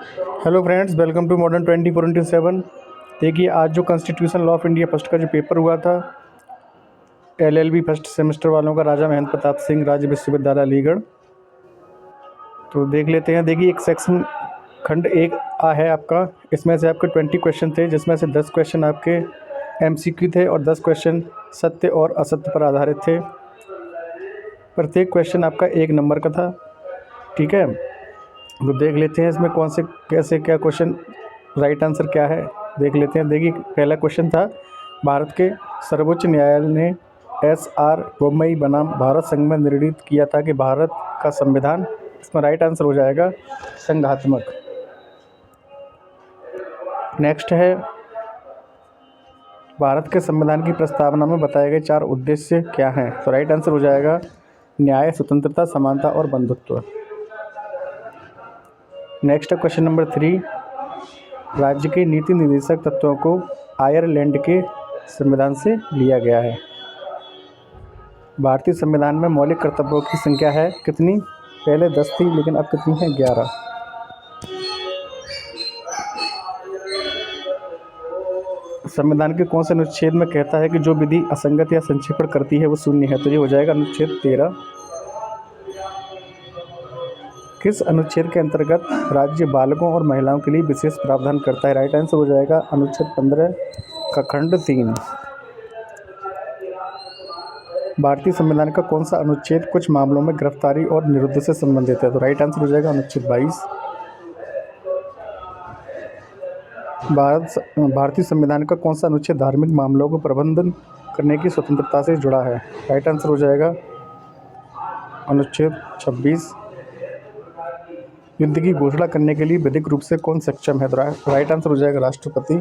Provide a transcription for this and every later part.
Hello friends, welcome to modern 24/7। देखिए, आज जो constitution law of India first का जो पेपर हुआ था एलएलबी फर्स्ट सेमेस्टर वालों का, राजा महेंद्र प्रताप सिंह राज्य विश्वविद्यालय अलीगढ़। तो देख लेते हैं। देखिए, एक सेक्शन खंड एक आ है आपका। इसमें से आपके 20 क्वेश्चन थे, जिसमें से 10 क्वेश्चन आपके एमसीक्यू थे और 10 क्वेश्चन सत्य और असत्य पर आधारित थे। प्रत्येक क्वेश्चन आपका 1 नंबर का था। ठीक है, तो देख लेते हैं इसमें कौन से कैसे क्या क्वेश्चन, राइट आंसर क्या है देख लेते हैं। देखिए, पहला क्वेश्चन था, भारत के सर्वोच्च न्यायालय ने एस.आर. बोम्मई बनाम भारत संघ में निर्णित किया था कि भारत का संविधान, इसमें राइट आंसर हो जाएगा संघात्मक। नेक्स्ट है, भारत के संविधान की प्रस्तावना में बताए गए 4 उद्देश्य क्या हैं? तो राइट आंसर हो जाएगा न्याय, स्वतंत्रता, समानता और बंधुत्व। नेक्स्ट है क्वेश्चन नंबर 3, राज्य के नीति निर्देशक तत्वों को आयरलैंड के संविधान से लिया गया है। भारतीय संविधान में मौलिक कर्तव्यों की संख्या है कितनी? पहले 10 थी, लेकिन अब कितनी है? 11। संविधान के कौन से अनुच्छेद में कहता है कि जो विधि असंगत या संक्षेपण करती है वो शून्य है? तो ये हो जाएगा अनुच्छेद 13। किस अनुच्छेद के अंतर्गत राज्य बालकों और महिलाओं के लिए विशेष प्रावधान करता है? राइट आंसर हो जाएगा अनुच्छेद 15 का खंड 3। भारतीय संविधान का कौन सा अनुच्छेद कुछ मामलों में गिरफ्तारी और निरुद्ध से संबंधित है? तो राइट आंसर हो जाएगा अनुच्छेद 22। भारतीय संविधान का कौन सा अनुच्छेद धार्मिक मामलों को प्रबंधन करने की स्वतंत्रता से जुड़ा है? राइट आंसर हो जाएगा अनुच्छेद 26। युद्ध की घोषणा करने के लिए विधिक रूप से कौन सक्षम है? तो राइट आंसर हो जाएगा राष्ट्रपति।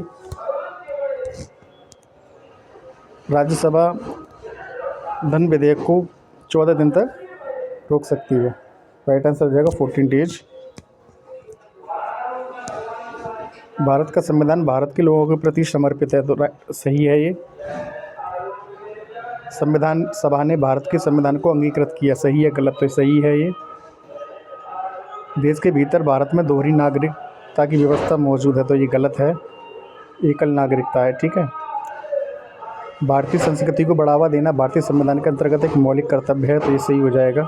राज्यसभा धन विधेयक को 14 दिन तक रोक सकती है। राइट आंसर हो जाएगा 14 डेज। भारत का संविधान भारत के लोगों के प्रति समर्पित है। तो सही है ये। संविधान सभा ने भारत के संविधान को अंगीकृत किया। सही है गलत? तो सही है ये। देश के भीतर भारत में दोहरी नागरिकता की व्यवस्था मौजूद है। तो ये गलत है, एकल नागरिकता है। ठीक है। भारतीय संस्कृति को बढ़ावा देना भारतीय संविधान के अंतर्गत एक मौलिक कर्तव्य है। तो ये सही हो जाएगा।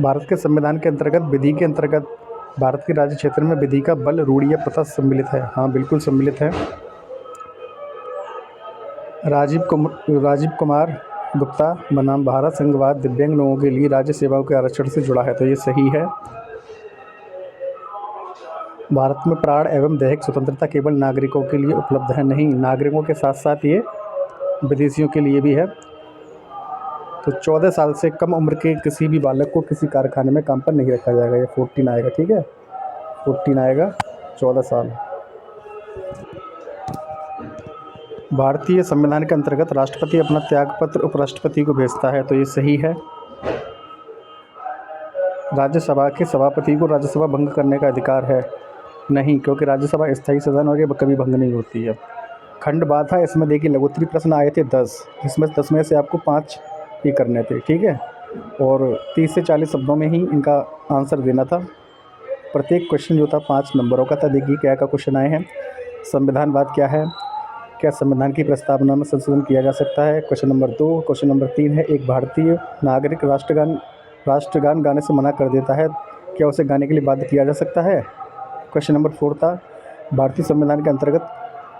भारत के संविधान के अंतर्गत विधि के अंतर्गत भारत के राज्य क्षेत्र में विधि का बल, रूढ़ि या प्रथा सम्मिलित है? हाँ, बिल्कुल सम्मिलित है। राजीव कुमार गुप्ता बनाम भारत संघवाद दिव्यांग लोगों के लिए राज्य सेवाओं के आरक्षण से जुड़ा है। तो ये सही है। भारत में प्राण एवं दैहिक स्वतंत्रता केवल नागरिकों के लिए उपलब्ध है? नहीं, नागरिकों के साथ साथ ये विदेशियों के लिए भी है। तो 14 साल से कम उम्र के किसी भी बालक को किसी कारखाने में काम पर नहीं रखा जाएगा। ये 14 आएगा। ठीक है, 14 आएगा, 14 साल। भारतीय संविधान के अंतर्गत राष्ट्रपति अपना त्यागपत्र उपराष्ट्रपति को भेजता है। तो ये सही है। राज्यसभा के सभापति को राज्यसभा भंग करने का अधिकार है? नहीं, क्योंकि राज्यसभा स्थायी सदन और ये कभी भंग नहीं होती है। खंड बात है। इसमें देखिए, लघुत्तरी प्रश्न आए थे 10, इसमें 10 में से आपको 5 ही करने थे। ठीक है, और 30 से 40 शब्दों में ही इनका आंसर देना था। प्रत्येक क्वेश्चन जो था 5 नंबरों का था। देखिए क्या क्या क्वेश्चन आए हैं। संविधानवाद क्या है? क्या संविधान की प्रस्तावना में संशोधन किया जा सकता है? Question number 2। क्वेश्चन नंबर 3 है, एक भारतीय नागरिक राष्ट्रगान गाने से मना कर देता है, क्या उसे गाने के लिए बाध्य किया जा सकता है? क्वेश्चन नंबर 4 था, भारतीय संविधान के अंतर्गत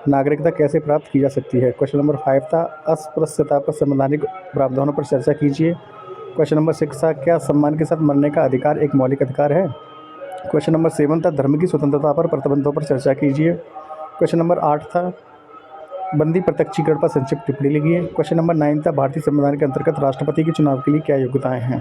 नागरिकता कैसे प्राप्त की जा सकती है? क्वेश्चन नंबर 5 था, अस्पृश्यता पर संवैधानिक प्रावधानों पर चर्चा कीजिए। क्वेश्चन नंबर 6 था, क्या सम्मान के साथ मरने का अधिकार एक मौलिक अधिकार है? क्वेश्चन नंबर 7 था, धर्म की स्वतंत्रता पर प्रतिबंधों पर चर्चा कीजिए। क्वेश्चन नंबर 8 था, बंदी प्रत्यक्षीकरण पर संक्षिप्त टिप्पणी लिखिए। क्वेश्चन नंबर 9 था, भारतीय संविधान के अंतर्गत राष्ट्रपति के चुनाव के लिए क्या योग्यताएं हैं?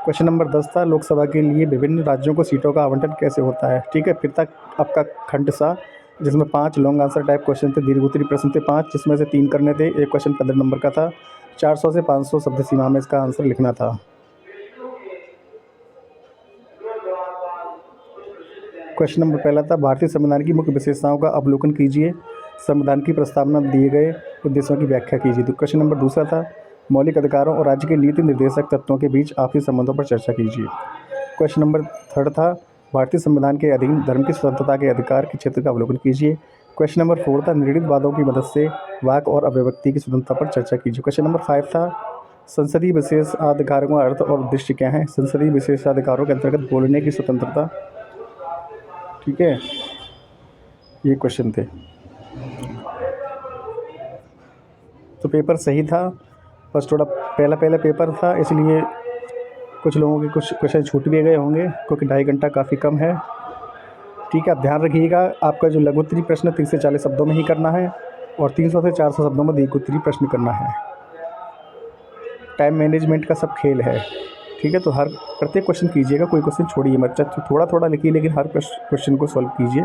क्वेश्चन नंबर 10 था, लोकसभा के लिए विभिन्न राज्यों को सीटों का आवंटन कैसे होता है? ठीक है। फिर तक आपका खंड सा, जिसमें 5 लॉन्ग आंसर टाइप क्वेश्चन थे, दीर्घोत्तरी प्रश्न थे 5, जिसमें से 3 करने थे। एक क्वेश्चन 15 नंबर का था। 400 से 500 शब्द सीमा में इसका आंसर लिखना था। क्वेश्चन नंबर पहला था, भारतीय संविधान की मुख्य विशेषताओं का अवलोकन कीजिए। संविधान की प्रस्तावना में दिए गए उद्देश्यों की व्याख्या कीजिए। तो क्वेश्चन नंबर दूसरा था, मौलिक अधिकारों और राज्य के नीति निर्देशक तत्वों के बीच आपसी संबंधों पर चर्चा कीजिए। क्वेश्चन नंबर 3 था, भारतीय संविधान के अधीन धर्म की स्वतंत्रता के अधिकार के क्षेत्र का अवलोकन कीजिए। क्वेश्चन नंबर 4 था, निर्णीत वादों की मदद से वाक और अभिव्यक्ति की स्वतंत्रता पर चर्चा कीजिए। क्वेश्चन नंबर 5 था, संसदीय विशेषाधिकारों का अर्थ और उद्देश्य क्या है। संसदीय विशेषाधिकारों के अंतर्गत बोलने की स्वतंत्रता। ठीक है, ये क्वेश्चन थे। तो पेपर सही था, बस थोड़ा पहला पेपर था, इसलिए कुछ लोगों के कुछ क्वेश्चन छूट भी गए होंगे क्योंकि 2.5 घंटा काफ़ी कम है। ठीक है, आप ध्यान रखिएगा, आपका जो लघुत्तरीय प्रश्न 30 से 40 शब्दों में ही करना है और 300 से 400 शब्दों में दीर्घोत्तरीय प्रश्न करना है। टाइम मैनेजमेंट का सब खेल है। ठीक है, तो हर प्रत्येक क्वेश्चन कीजिएगा, कोई क्वेश्चन छोड़िए मत। थोड़ा थोड़ा लिखिए लेकिन हर क्वेश्चन को सॉल्व कीजिए,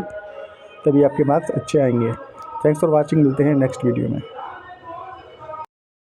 तभी आपके मार्क्स अच्छे आएंगे। थैंक्स फॉर वॉचिंग, मिलते हैं नेक्स्ट वीडियो में।